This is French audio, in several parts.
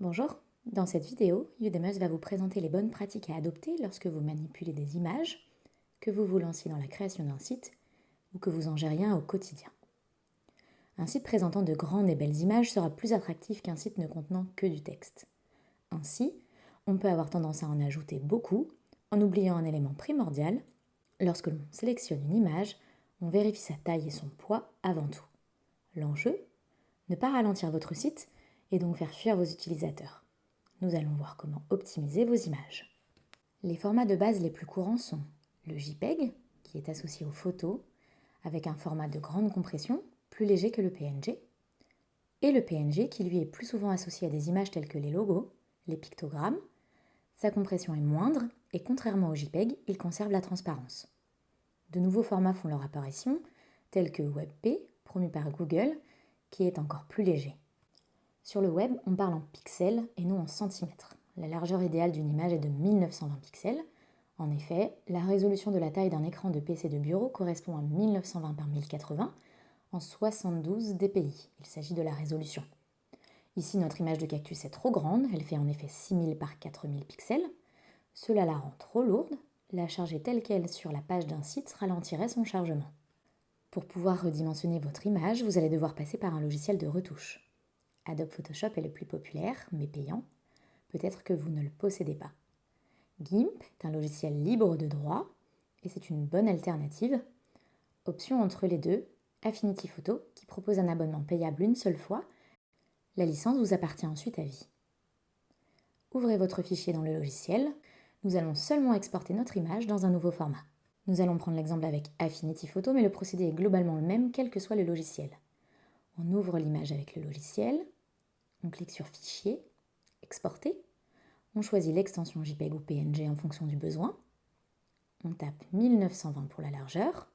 Bonjour, dans cette vidéo, Udemy va vous présenter les bonnes pratiques à adopter lorsque vous manipulez des images, que vous vous lanciez dans la création d'un site ou que vous en gériez un au quotidien. Un site présentant de grandes et belles images sera plus attractif qu'un site ne contenant que du texte. Ainsi, on peut avoir tendance à en ajouter beaucoup en oubliant un élément primordial. Lorsque l'on sélectionne une image, on vérifie sa taille et son poids avant tout. L'enjeu, ne pas ralentir votre site et donc faire fuir vos utilisateurs. Nous allons voir comment optimiser vos images. Les formats de base les plus courants sont le JPEG, qui est associé aux photos, avec un format de grande compression, plus léger que le PNG, et le PNG, qui lui est plus souvent associé à des images telles que les logos, les pictogrammes. Sa compression est moindre, et contrairement au JPEG, il conserve la transparence. De nouveaux formats font leur apparition, tels que WebP, promu par Google, qui est encore plus léger. Sur le web, on parle en pixels et non en centimètres. La largeur idéale d'une image est de 1920 pixels. En effet, la résolution de la taille d'un écran de PC de bureau correspond à 1920 par 1080 en 72 dpi. Il s'agit de la résolution. Ici, notre image de cactus est trop grande, elle fait en effet 6000 par 4000 pixels. Cela la rend trop lourde. La charger telle qu'elle sur la page d'un site ralentirait son chargement. Pour pouvoir redimensionner votre image, vous allez devoir passer par un logiciel de retouche. Adobe Photoshop est le plus populaire, mais payant. Peut-être que vous ne le possédez pas. GIMP est un logiciel libre de droit et c'est une bonne alternative. Option entre les deux, Affinity Photo qui propose un abonnement payable une seule fois. La licence vous appartient ensuite à vie. Ouvrez votre fichier dans le logiciel. Nous allons seulement exporter notre image dans un nouveau format. Nous allons prendre l'exemple avec Affinity Photo, mais le procédé est globalement le même quel que soit le logiciel. On ouvre l'image avec le logiciel. On clique sur Fichier, Exporter. On choisit l'extension JPEG ou PNG en fonction du besoin. On tape 1920 pour la largeur.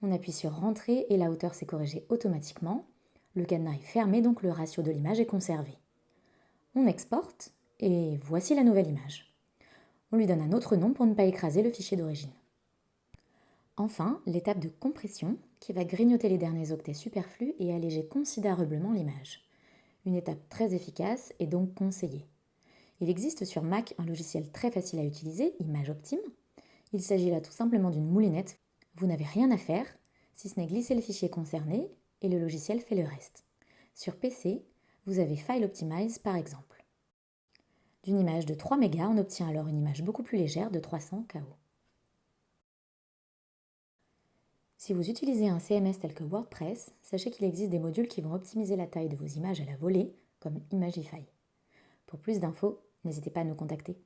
On appuie sur Rentrer et la hauteur s'est corrigée automatiquement. Le cadenas est fermé, donc le ratio de l'image est conservé. On exporte et voici la nouvelle image. On lui donne un autre nom pour ne pas écraser le fichier d'origine. Enfin, l'étape de compression qui va grignoter les derniers octets superflus et alléger considérablement l'image. Une étape très efficace et donc conseillée. Il existe sur Mac un logiciel très facile à utiliser, ImageOptime. Il s'agit là tout simplement d'une moulinette. Vous n'avez rien à faire, si ce n'est glisser le fichier concerné et le logiciel fait le reste. Sur PC, vous avez File Optimize par exemple. D'une image de 3 mégas, on obtient alors une image beaucoup plus légère de 300 KO. Si vous utilisez un CMS tel que WordPress, sachez qu'il existe des modules qui vont optimiser la taille de vos images à la volée, comme Imagify. Pour plus d'infos, n'hésitez pas à nous contacter.